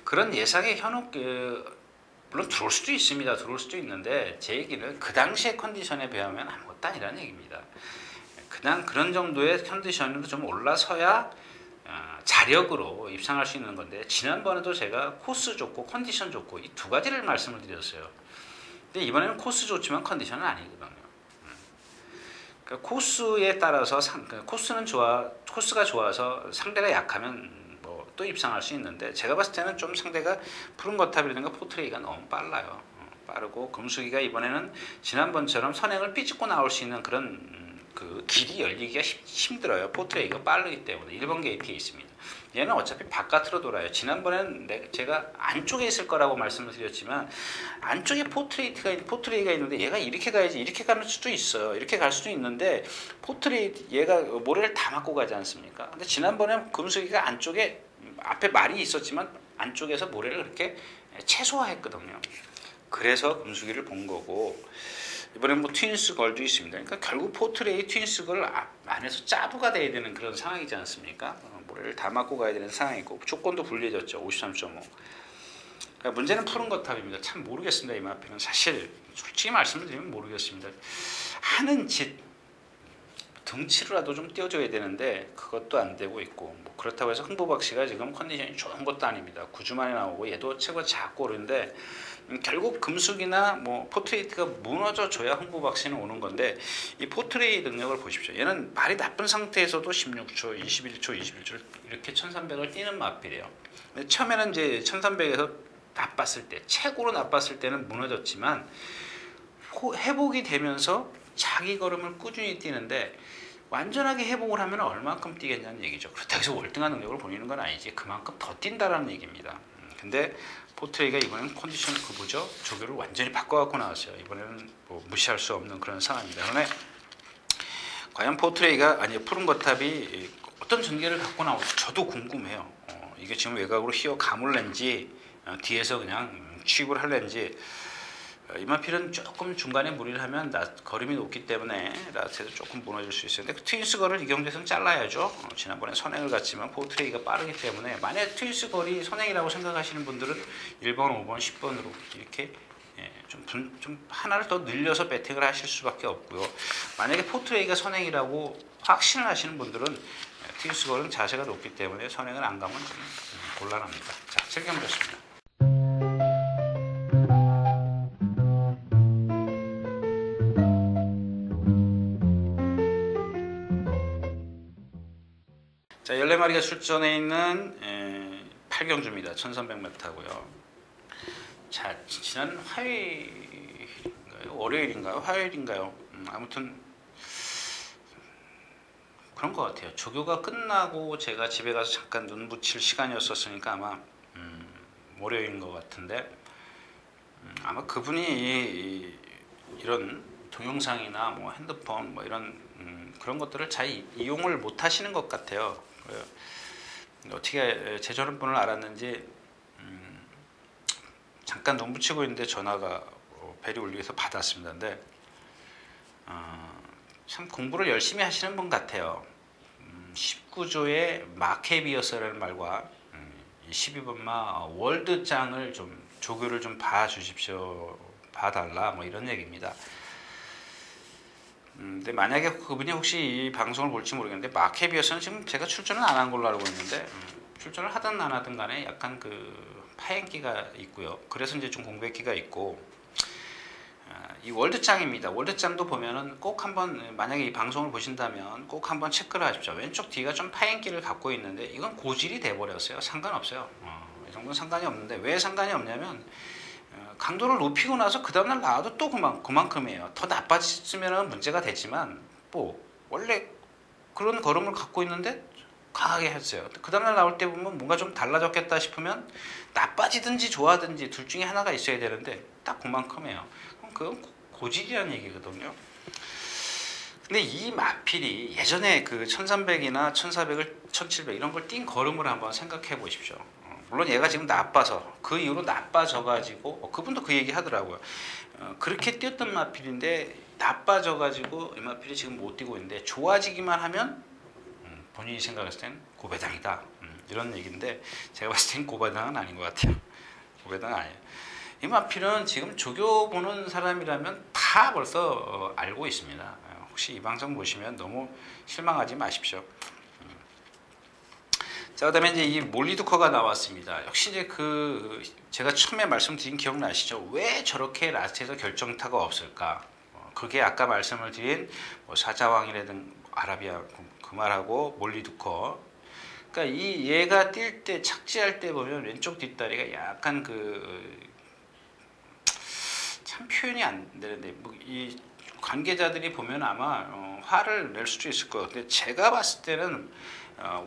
그런 예상의 현혹 물론 들어올 수도 있습니다. 들어올 수도 있는데 제 얘기는 그 당시의 컨디션에 비하면 아무것도 아니라는 얘기입니다. 그냥 그런 정도의 컨디션으로 좀 올라서야 자력으로 입상할 수 있는 건데 지난번에도 제가 코스 좋고 컨디션 좋고 이 두 가지를 말씀을 드렸어요. 근데 이번에는 코스 좋지만 컨디션은 아니거든요. 그러니까 코스에 따라서 코스가 좋아서 상대가 약하면 뭐 또 입상할 수 있는데 제가 봤을 때는 좀 상대가 푸른 거탑이라든가 포트레이가 너무 빨라요. 빠르고 금수기가 이번에는 지난번처럼 선행을 삐집고 나올 수 있는 그런 그 길이 열리기가 힘들어요. 포트레이가 빠르기 때문에 1번 게이트에 있습니다. 얘는 어차피 바깥으로 돌아요. 지난번에는 제가 안쪽에 있을 거라고 말씀을 드렸지만 안쪽에 포트레이가 있는데 얘가 이렇게 가야지 이렇게 가는 수도 있어요. 이렇게 갈 수도 있는데 얘가 모래를 다 맞고 가지 않습니까? 근데 지난번에 금수기가 안쪽에 앞에 말이 있었지만 안쪽에서 모래를 그렇게 최소화했거든요. 그래서 금수기를 본 거고 이번엔 뭐 트윈스 걸도 있습니다. 그러니까 결국 포트레이 트윈스 걸 안에서 짜부가 돼야 되는 그런 상황이지 않습니까? 모래를 다 맞고 가야 되는 상황이고 조건도 불리해졌죠. 53.5. 그러니까 문제는 푸른 거탑입니다. 참 모르겠습니다. 이 마피는 사실 솔직히 말씀을 드리면 모르겠습니다. 하는 짓부터 등치라도 좀 띄워줘야 되는데 그것도 안 되고 있고, 뭐 그렇다고 해서 흥부박씨가 지금 컨디션이 좋은 것도 아닙니다. 9주 만에 나오고 얘도 체구가 작고 그런데 결국 금숙이나 뭐 포트레이트가 무너져 줘야 흥부박씨는 오는 건데, 이 포트레이 능력을 보십시오. 얘는 말이 나쁜 상태에서도 16초, 21초, 21초 이렇게 1300을 뛰는 마필이에요. 근데 처음에는 이제 1300에서 나빴을 때, 최고로 나빴을 때는 무너졌지만 회복이 되면서 자기 걸음을 꾸준히 뛰는데, 완전하게 회복을 하면 얼마큼 뛰겠냐는 얘기죠. 그렇다고 해서 월등한 능력을 보이는 건 아니지, 그만큼 더 뛴다라는 얘기입니다. 근데 포트레이가 이번엔 컨디션 뭐죠? 조교를 완전히 바꿔갖고 나왔어요. 이번에는 뭐 무시할 수 없는 그런 상황입니다. 그런데 과연 포트레이가, 아니 푸른 거탑이 어떤 전개를 갖고 나올지 저도 궁금해요. 이게 지금 외곽으로 휘어 감을는지 뒤에서 그냥 취입을 할는지. 이마필은 조금 중간에 무리를 하면 걸음이 높기 때문에 라스트에서 조금 무너질 수 있어요. 근데 그 트윈스 걸을 이 경기에서는 잘라야죠. 지난번에 선행을 갔지만 포트레이가 빠르기 때문에, 만약 트윈스 걸이 선행이라고 생각하시는 분들은 1번, 5번, 10번으로 이렇게 좀 하나를 더 늘려서 배팅을 하실 수밖에 없고요. 만약에 포트레이가 선행이라고 확신을 하시는 분들은 트윈스 걸은 자세가 높기 때문에 선행을 안 가면 좀 곤란합니다. 자, 7경기였습니다. 자, 14마리가 출전해 있는 8경주입니다. 1300m고요. 자, 지난 화요일인가요? 월요일인가요? 화요일인가요? 아무튼 그런 것 같아요. 조교가 끝나고 제가 집에 가서 잠깐 눈 붙일 시간이었었으니까 아마 월요일인 것 같은데, 아마 그분이 이런 동영상이나 뭐 핸드폰 뭐 이런 그런 것들을 잘 이용을 못 하시는 것 같아요. 어떻게 제 전화번호를 알았는지 잠깐 눈 붙이고 있는데 전화가 벨이 울려서 받았습니다. 근데 참 공부를 열심히 하시는 분 같아요. 19조의 마케비어스라는 말과 12번마 월드장을 좀 조교를 좀 봐주십시오, 봐달라, 뭐 이런 얘기입니다. 근데 만약에 그분이 혹시 이 방송을 볼지 모르겠는데, 마케비어스는 지금 제가 출전을 안 한 걸로 알고 있는데, 출전을 하든 안 하든 간에 약간 그 파행기가 있고요. 그래서 이제 좀 공백기가 있고, 이 월드장입니다. 월드장도 보면은 꼭 한번, 만약에 이 방송을 보신다면 꼭 한번 체크를 하십시오. 왼쪽 뒤가 좀 파행기를 갖고 있는데 이건 고질이 돼버렸어요. 상관없어요. 이 정도는 상관이 없는데, 왜 상관이 없냐면 강도를 높이고 나서 그 다음날 나와도 또 그만큼이에요. 더 나빠졌으면 문제가 되지만, 뭐 원래 그런 걸음을 갖고 있는데 강하게 했어요. 그 다음날 나올 때 보면 뭔가 좀 달라졌겠다 싶으면 나빠지든지 좋아든지 둘 중에 하나가 있어야 되는데 딱 그만큼이에요. 그건 고질이라는 얘기거든요. 근데 이 마필이 예전에 그 1300이나 1400을 1700 이런 걸 뛴 걸음을 한번 생각해 보십시오. 물론 얘가 지금 나빠서, 그 이후로 나빠져 가지고 그분도 그 얘기 하더라고요. 그렇게 뛰었던 마필인데 나빠져 가지고 이 마필이 지금 못 뛰고 있는데, 좋아지기만 하면 본인이 생각했을 땐 고배당이다, 이런 얘기인데, 제가 봤을 땐 고배당은 아닌 것 같아요. 고배당은 아니에요. 이 마필은 지금 조교 보는 사람이라면 다 벌써 알고 있습니다. 혹시 이 방송 보시면 너무 실망하지 마십시오. 자, 그다음에 이제 이 몰리두커가 나왔습니다. 역시 이제 제가 처음에 말씀드린 기억나시죠? 왜 저렇게 라스트에서 결정타가 없을까? 그게 아까 말씀을 드린 뭐 사자왕이라든 아라비아 그 말하고 몰리두커. 그러니까 이 얘가 뛸 때, 착지할 때 보면 왼쪽 뒷다리가 약간 참 표현이 안 되는데, 뭐 이 관계자들이 보면 아마 화를 낼 수도 있을 거예요. 근데 제가 봤을 때는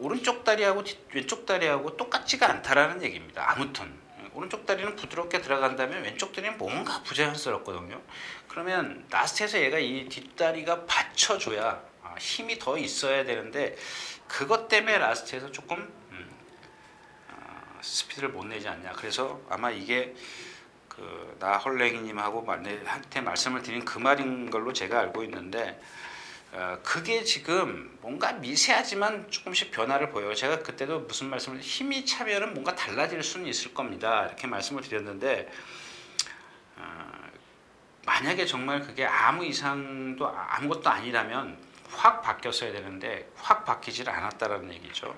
오른쪽 다리하고 왼쪽 다리하고 똑같지가 않다라는 얘기입니다. 아무튼 오른쪽 다리는 부드럽게 들어간다면 왼쪽 다리는 뭔가 부자연스럽거든요. 그러면 라스트에서 얘가 이 뒷다리가 받쳐줘야 힘이 더 있어야 되는데, 그것 때문에 라스트에서 조금 스피드를 못 내지 않냐. 그래서 아마 이게 나헐랭이님하고 한테 말씀을 드린 그 말인 걸로 제가 알고 있는데, 그게 지금 뭔가 미세하지만 조금씩 변화를 보여요. 제가 그때도 무슨 말씀을, 힘이 차면은 뭔가 달라질 수는 있을 겁니다, 이렇게 말씀을 드렸는데, 만약에 정말 그게 아무것도 아니라면 확 바뀌었어야 되는데 확 바뀌질 않았다라는 얘기죠.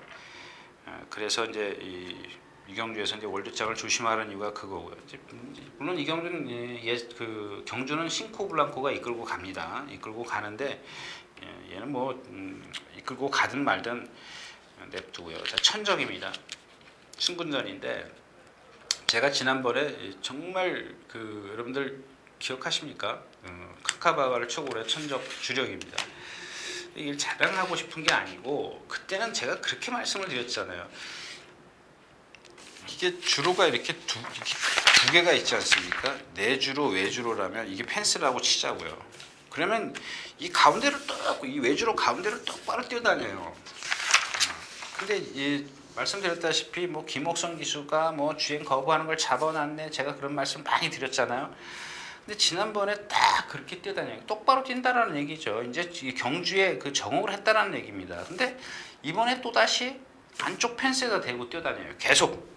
그래서 이제 이경주에서 이제 월드장을 조심하는 이유가 그거고요. 이제 물론 이경주는 그 경주는 싱코 블랑코가 이끌고 갑니다. 이끌고 가는데 얘는 뭐 이끌고 가든 말든 냅두고요. 자, 천적입니다. 승분전인데 제가 지난번에 정말 그 여러분들 기억하십니까? 카카바가를 축으로 해 천적 주력입니다. 이걸 자랑하고 싶은 게 아니고 그때는 제가 그렇게 말씀을 드렸잖아요. 이게 주로가 이렇게 두 개가 있지 않습니까? 내주로 외주로라면 이게 펜스라고 치자고요. 그러면 이 가운데를 이 외주로 가운데를 똑바로 뛰어다녀요. 근데 말씀드렸다시피 뭐 김옥선 기수가 뭐 주행 거부하는 걸 잡아놨네, 제가 그런 말씀 많이 드렸잖아요. 근데 지난번에 딱 그렇게 뛰어다녀요. 똑바로 뛴다라는 얘기죠. 이제 경주에 그 적응을 했다라는 얘기입니다. 근데 이번에 또 다시 안쪽 펜스에다 대고 뛰어다녀요. 계속.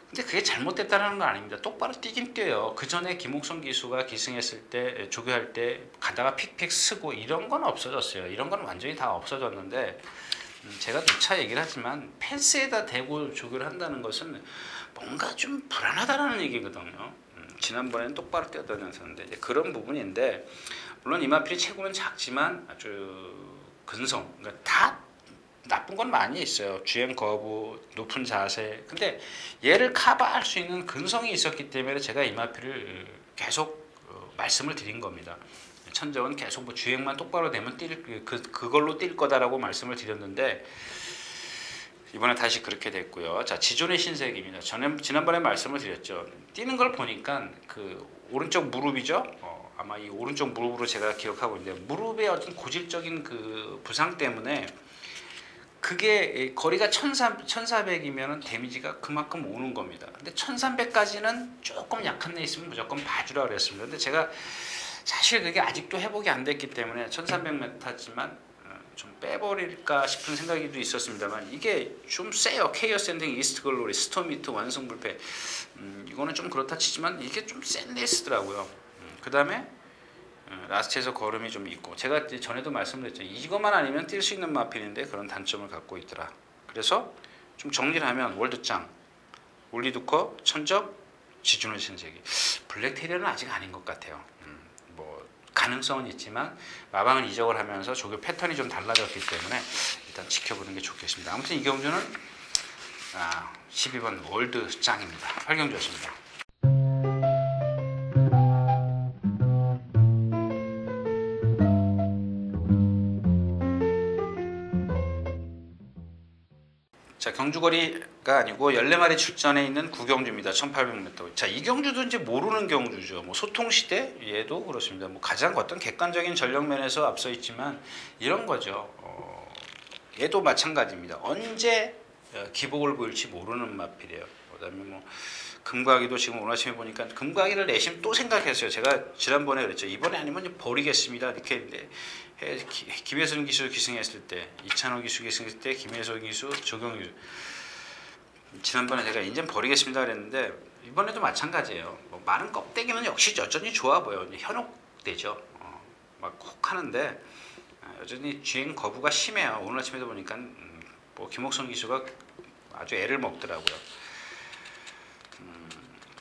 근데 그게 잘못됐다는 건 아닙니다. 똑바로 뛰긴 뛰어요. 그 전에 김옥선 기수가 기승했을 때, 조교할 때 가다가 픽픽 쓰고 이런 건 없어졌어요. 이런 건 완전히 다 없어졌는데 제가 누차 얘기를 하지만 펜스에다 대고 조교를 한다는 것은 뭔가 좀 불안하다라는 얘기거든요. 지난번에는 똑바로 뛰어다녔었는데 이제 그런 부분인데, 물론 이마필이 체구는 작지만 아주 근성, 그러니까 다 나쁜 건 많이 있어요. 주행 거부, 높은 자세. 근데 얘를 커버할 수 있는 근성이 있었기 때문에 제가 이마필을 계속 말씀을 드린 겁니다. 천적은 계속 뭐 주행만 똑바로 되면 그걸로 뛸 거다라고 말씀을 드렸는데 이번에 다시 그렇게 됐고요. 자, 지존의 신세계입니다. 지난번에 말씀을 드렸죠. 뛰는 걸 보니까 그 오른쪽 무릎이죠. 아마 이 오른쪽 무릎으로 제가 기억하고 있는데 무릎의 어떤 고질적인 그 부상 때문에 그게 거리가 1400이면 데미지가 그만큼 오는 겁니다. 근데 1300까지는 조금 약한 애 있으면 무조건 봐주라 그랬습니다. 근데 제가 사실 그게 아직도 회복이 안 됐기 때문에 1300m지만 좀 빼버릴까 싶은 생각이 있었습니다만 이게 좀 세요. 케이어 샌딩, 이스트 글로리, 스토미트, 완성불패. 이거는 좀 그렇다 치지만 이게 좀 센 레이스더라고요. 그 다음에 라스트에서 걸음이 좀 있고, 제가 전에도 말씀드렸죠. 이것만 아니면 뛸 수 있는 마필인데 그런 단점을 갖고 있더라. 그래서 좀 정리를 하면 월드짱, 올리두커, 천적, 지준의 신세계. 블랙테리어는 아직 아닌 것 같아요. 뭐 가능성은 있지만 마방은 이적을 하면서 조교 패턴이 좀 달라졌기 때문에 일단 지켜보는 게 좋겠습니다. 아무튼 이 경주는 12번 월드짱입니다. 활경주였습니다. 자, 경주거리가 아니고 14마리 출전해 있는 구경주입니다. 1800m. 자, 이 경주도 이제 모르는 경주죠. 뭐 소통시대 얘도 그렇습니다. 뭐 가장 어떤 객관적인 전력 면에서 앞서 있지만 이런 거죠. 얘도 마찬가지입니다. 언제 기복을 보일지 모르는 마필이에요. 그다음에 뭐 금과기도 지금 오늘 아침에 보니까 금과기를 내심 또 생각했어요. 제가 지난번에 그랬죠. 이번에 아니면 버리겠습니다. 이렇게 했는데 김혜선 기수 기승했을 때, 이찬호 기수 기승했을 때, 김혜선 기수, 조경 기수. 지난번에 제가 인전 버리겠습니다 그랬는데 이번에도 마찬가지예요. 뭐 마른 껍데기는 역시 여전히 좋아 보여. 현혹되죠. 막 혹 하는데 여전히 주행 거부가 심해요. 오늘 아침에도 보니까 뭐 김옥선 기수가 아주 애를 먹더라고요.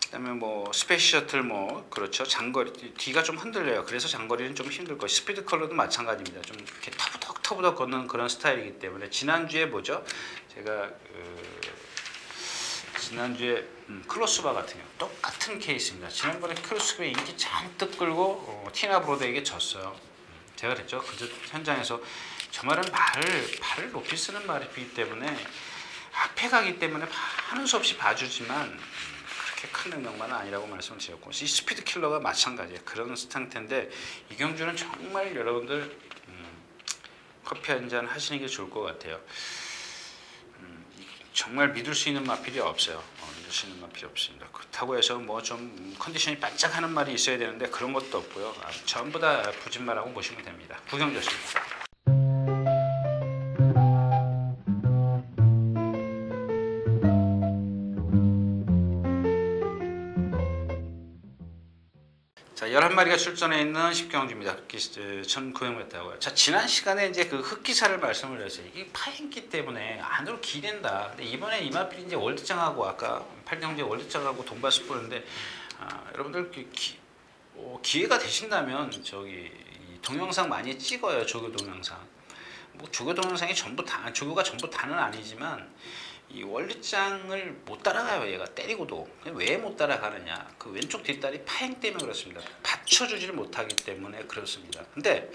그다음에 뭐 스페이스 셔틀 뭐 그렇죠. 장거리 뒤가 좀 흔들려요. 그래서 장거리는 좀 힘들 거예요. 스피드 컬러도 마찬가지입니다. 좀 이렇게 터부덕 걷는 그런 스타일이기 때문에 지난주에 뭐죠? 제가 지난주에 클로스바 같은 경우 똑같은 케이스입니다. 지난번에 클로스바 인기 잔뜩 끌고 티나 브로드에게 졌어요. 제가 그랬죠. 그 현장에서 저 말은 발을 높이 쓰는 말이기 때문에 앞에 가기 때문에 하는 수 없이 봐주지만 그렇게 큰 능력만은 아니라고 말씀을 드렸고, 이 스피드 킬러가 마찬가지예요. 그런 상태인데 이 경주는 정말 여러분들 커피 한잔 하시는 게 좋을 것 같아요. 정말 믿을 수 있는 마필이 없어요. 믿을 수 있는 마필이 없습니다. 그렇다고 해서 뭐 좀 컨디션이 반짝하는 말이 있어야 되는데 그런 것도 없고요. 전부 다 부진말하고 보시면 됩니다. 구경주였습니다. 자, 자, 11마리가 출전해 있는 10경주입니다. 흑기 1900m고요. 자, 지난 시간에 이제 그 흑기사를 말씀을 드렸어요. 이게 파인기 때문에 안으로 기댄다. 근데 이번에 이마필이 이제 월드장하고 아까 8경주에 월드장하고 동반수 보는데 여러분들 기회가 되신다면 저기 이 동영상 많이 찍어요. 조교 동영상. 뭐 조교 동영상이 전부 다 조교가 전부 다는 아니지만 이 원리장을 못 따라가요. 얘가 때리고도. 왜 못 따라가느냐, 그 왼쪽 뒷다리 파행 때문에 그렇습니다. 받쳐주지를 못하기 때문에 그렇습니다. 근데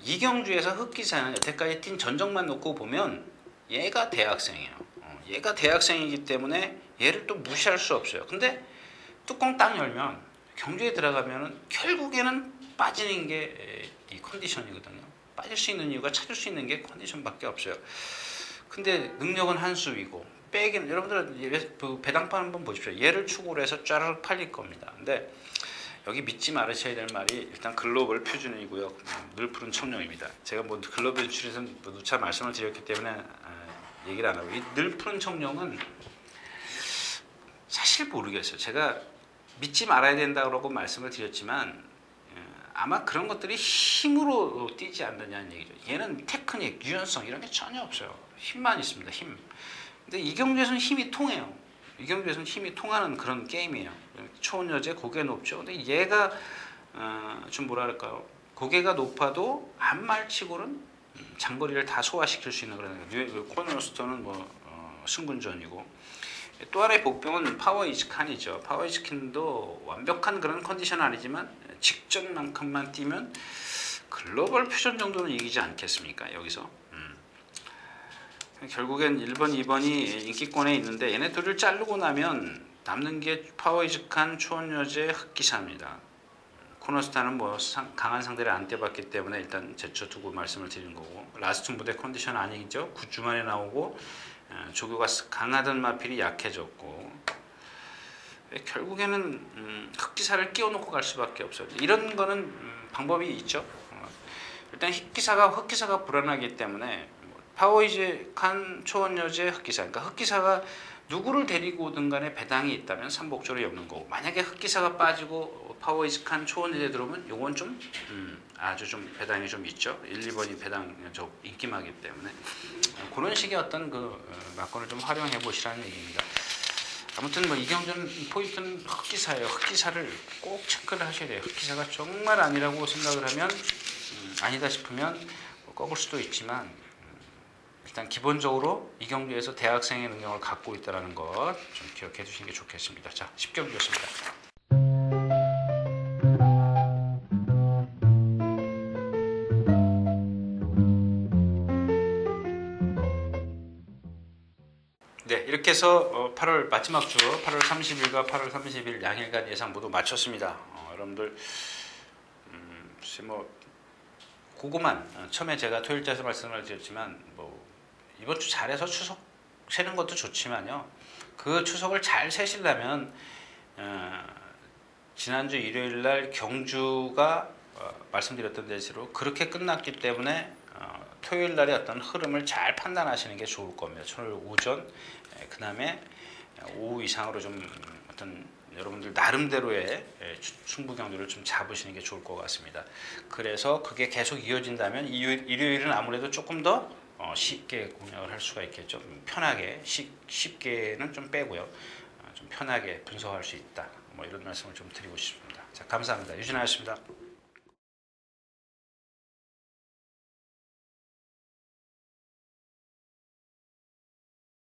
이경주에서 흑기사는 여태까지 뛴 전적만 놓고 보면 얘가 대학생이에요. 얘가 대학생이기 때문에 얘를 또 무시할 수 없어요. 근데 뚜껑 딱 열면 경주에 들어가면 결국에는 빠지는 게 이 컨디션이거든요. 빠질 수 있는 이유가, 찾을 수 있는 게 컨디션밖에 없어요. 근데 능력은 한 수이고 빼기는, 여러분들 그 배당판 한번 보십시오. 얘를 축으로 해서 쫘르륵 팔릴 겁니다. 근데 여기 믿지 말으셔야 될 말이 일단 글로벌 표준이고요. 늘 푸른 청룡입니다. 제가 뭐 글로벌 연출에서 누차 말씀을 드렸기 때문에 얘기를 안 하고, 이 늘 푸른 청룡은 사실 모르겠어요. 제가 믿지 말아야 된다고 말씀을 드렸지만 아마 그런 것들이 힘으로 뛰지 않느냐는 얘기죠. 얘는 테크닉, 유연성 이런 게 전혀 없어요. 힘만 있습니다. 힘. 근데 이경주에서는 힘이 통해요. 이경주에서는 힘이 통하는 그런 게임이에요. 초원여제 고개 높죠. 근데 얘가 좀 뭐랄까요, 고개가 높아도 안말치고는 장거리를 다 소화시킬 수 있는 그런 코너스톤은 뭐 승군전이고, 또 하나의 복병은 파워이즈칸이죠. 파워이즈칸도 완벽한 그런 컨디션은 아니지만 직전만큼만 뛰면 글로벌 표준 정도는 이기지 않겠습니까? 여기서 결국엔 1번, 2번이 인기권에 있는데 얘네 둘을 자르고 나면 남는 게 파워이즈칸, 초원여제, 흑기사입니다. 코너스타는 뭐 강한 상대를 안 떼봤기 때문에 일단 제쳐두고 말씀을 드린 거고, 라스트 무대 컨디션 아니죠. 9주 만에 나오고 조교가 강하던 마필이 약해졌고, 결국에는 흑기사를 끼워놓고 갈 수밖에 없어요. 이런 거는 방법이 있죠. 일단 흑기사가 불안하기 때문에 파워이즈칸, 초원여제, 흑기사, 그러니까 흑기사가 누구를 데리고 오든 간에 배당이 있다면 삼복조를 엮는 거고, 만약에 흑기사가 빠지고 파워이즈칸, 초원여제 들어오면 요건 좀 아주 좀 배당이 좀 있죠. 1, 2번이 배당 저 인기마기 때문에 그런 식의 어떤 그 막건을 좀 활용해 보시라는 얘기입니다. 아무튼 뭐 이경준 포인트는 흑기사예요. 흑기사를 꼭 체크를 하셔야 돼요. 흑기사가 정말 아니라고 생각을 하면 아니다 싶으면 꺾을 수도 있지만 일단 기본적으로 이경주에서 대학생의 능력을 갖고 있다는 것 좀 기억해 주시는 게 좋겠습니다. 자, 10경주였습니다. 네, 이렇게 해서 8월 마지막 주 8월 30일과 8월 30일 양일간 예상 모두 마쳤습니다. 여러분들 글쎄 뭐 그거만 처음에 제가 토요일자에서 말씀을 드렸지만 뭐 이번 주 잘해서 추석 세는 것도 좋지만요, 그 추석을 잘 세시려면 지난주 일요일날 경주가 말씀드렸던 대로 그렇게 끝났기 때문에 토요일날의 어떤 흐름을 잘 판단하시는 게 좋을 겁니다. 토요일 오전, 그 다음에 오후 이상으로 좀 어떤 여러분들 나름대로의 승부 경주를 좀 잡으시는 게 좋을 것 같습니다. 그래서 그게 계속 이어진다면 일요일은 아무래도 조금 더 쉽게 공략을 할 수가 있겠죠. 편하게, 쉽게는 좀 빼고요. 좀 편하게 분석할 수 있다. 뭐 이런 말씀을 좀 드리고 싶습니다. 자, 감사합니다. 유진아였습니다.